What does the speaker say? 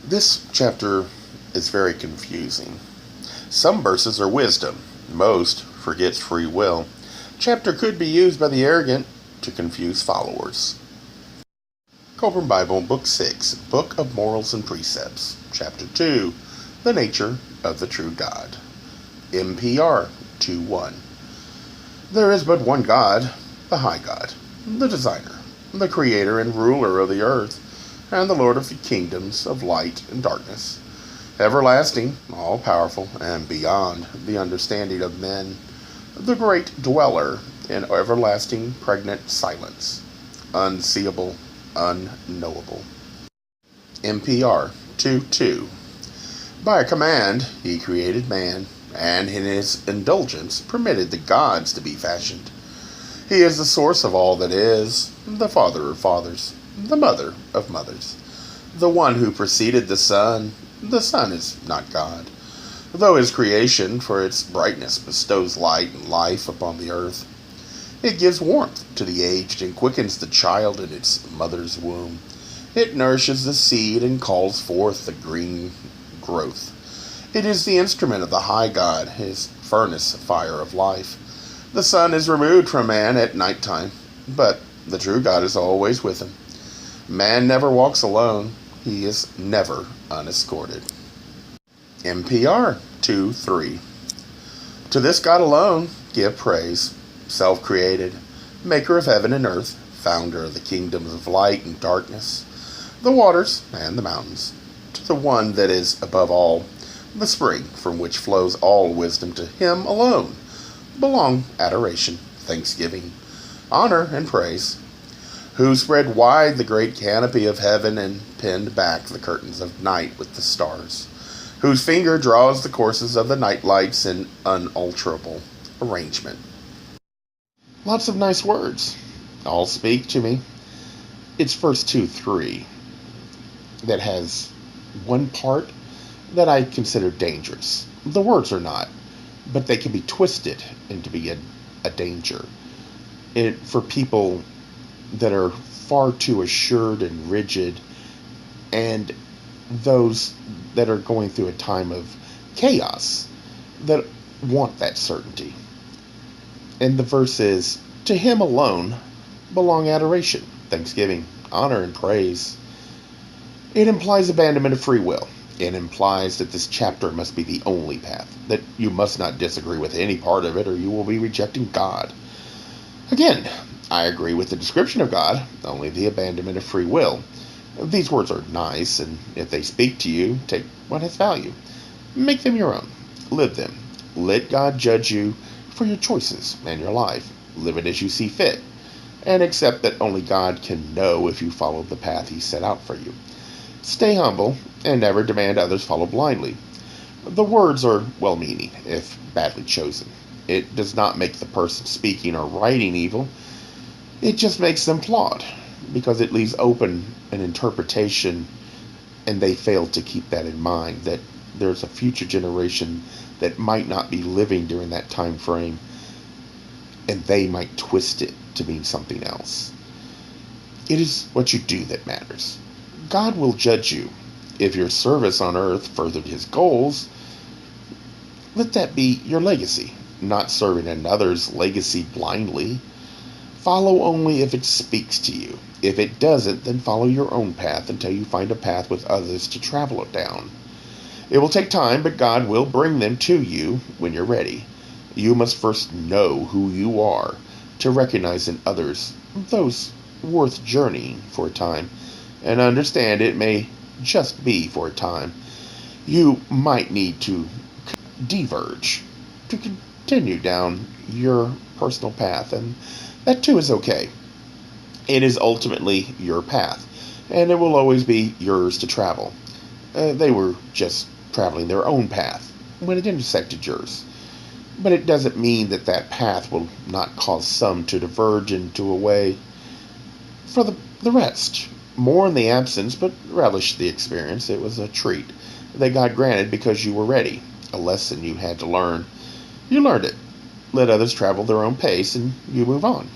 This chapter is very confusing. Some verses are wisdom, most forgets free will. Chapter could be used by the arrogant to confuse followers. Kolbrin Bible, Book 6, Book of Morals and Precepts, Chapter 2, The Nature of the True God. MPR 2:1. There is but one God, the High God, the Designer, the Creator and Ruler of the earth, and the Lord of the kingdoms of light and darkness, everlasting, all-powerful, and beyond the understanding of men, the great dweller in everlasting pregnant silence, unseeable, unknowable. MPR 2:2. By a command he created man, and in his indulgence permitted the gods to be fashioned. He is the source of all that is, the father of fathers, the mother of mothers, the one who preceded the sun. The sun is not God, though his creation for its brightness bestows light and life upon the earth. It gives warmth to the aged and quickens the child in its mother's womb. It nourishes the seed and calls forth the green growth. It is the instrument of the high God, his furnace fire of life. The sun is removed from man at night time, but the true God is always with him. Man never walks alone. He is never unescorted. MPR 2:3. To this God alone give praise, self-created, maker of heaven and earth, founder of the kingdoms of light and darkness, the waters and the mountains. To the one that is above all, the spring from which flows all wisdom, to him alone belong adoration, thanksgiving, honor, and praise, who spread wide the great canopy of heaven and pinned back the curtains of night with the stars, whose finger draws the courses of the night lights in unalterable arrangement. Lots of nice words. All speak to me. It's verse 2:3 that has one part that I consider dangerous. The words are not, but they can be twisted into be a danger. For people that are far too assured and rigid, and those that are going through a time of chaos that want that certainty. And the verse is, to him alone belong adoration, thanksgiving, honor, and praise. It implies abandonment of free will. It implies that this chapter must be the only path, that you must not disagree with any part of it or you will be rejecting God. Again, I agree with the description of God, only the abandonment of free will. These words are nice, and if they speak to you, take what has value. Make them your own. Live them. Let God judge you for your choices and your life. Live it as you see fit, and accept that only God can know if you follow the path he set out for you. Stay humble, and never demand others follow blindly. The words are well-meaning, if badly chosen. It does not make the person speaking or writing evil. It just makes them flawed, because it leaves open an interpretation, and they fail to keep that in mind, that there's a future generation that might not be living during that time frame, and they might twist it to mean something else. It is what you do that matters. God will judge you. If your service on earth furthered his goals, let that be your legacy, not serving another's legacy blindly. Follow only if it speaks to you. If it doesn't, then follow your own path until you find a path with others to travel it down. It will take time, but God will bring them to you when you're ready. You must first know who you are to recognize in others those worth journeying for a time, and understand it may just be for a time. You might need to diverge to continue down your personal path, and that too is okay. It is ultimately your path, and it will always be yours to travel. They were just traveling their own path when it intersected yours. But it doesn't mean that that path will not cause some to diverge into a way for the rest. Mourn the absence, but relish the experience. It was a treat that God granted because you were ready. A lesson you had to learn. You learned it. Let others travel their own pace, and you move on.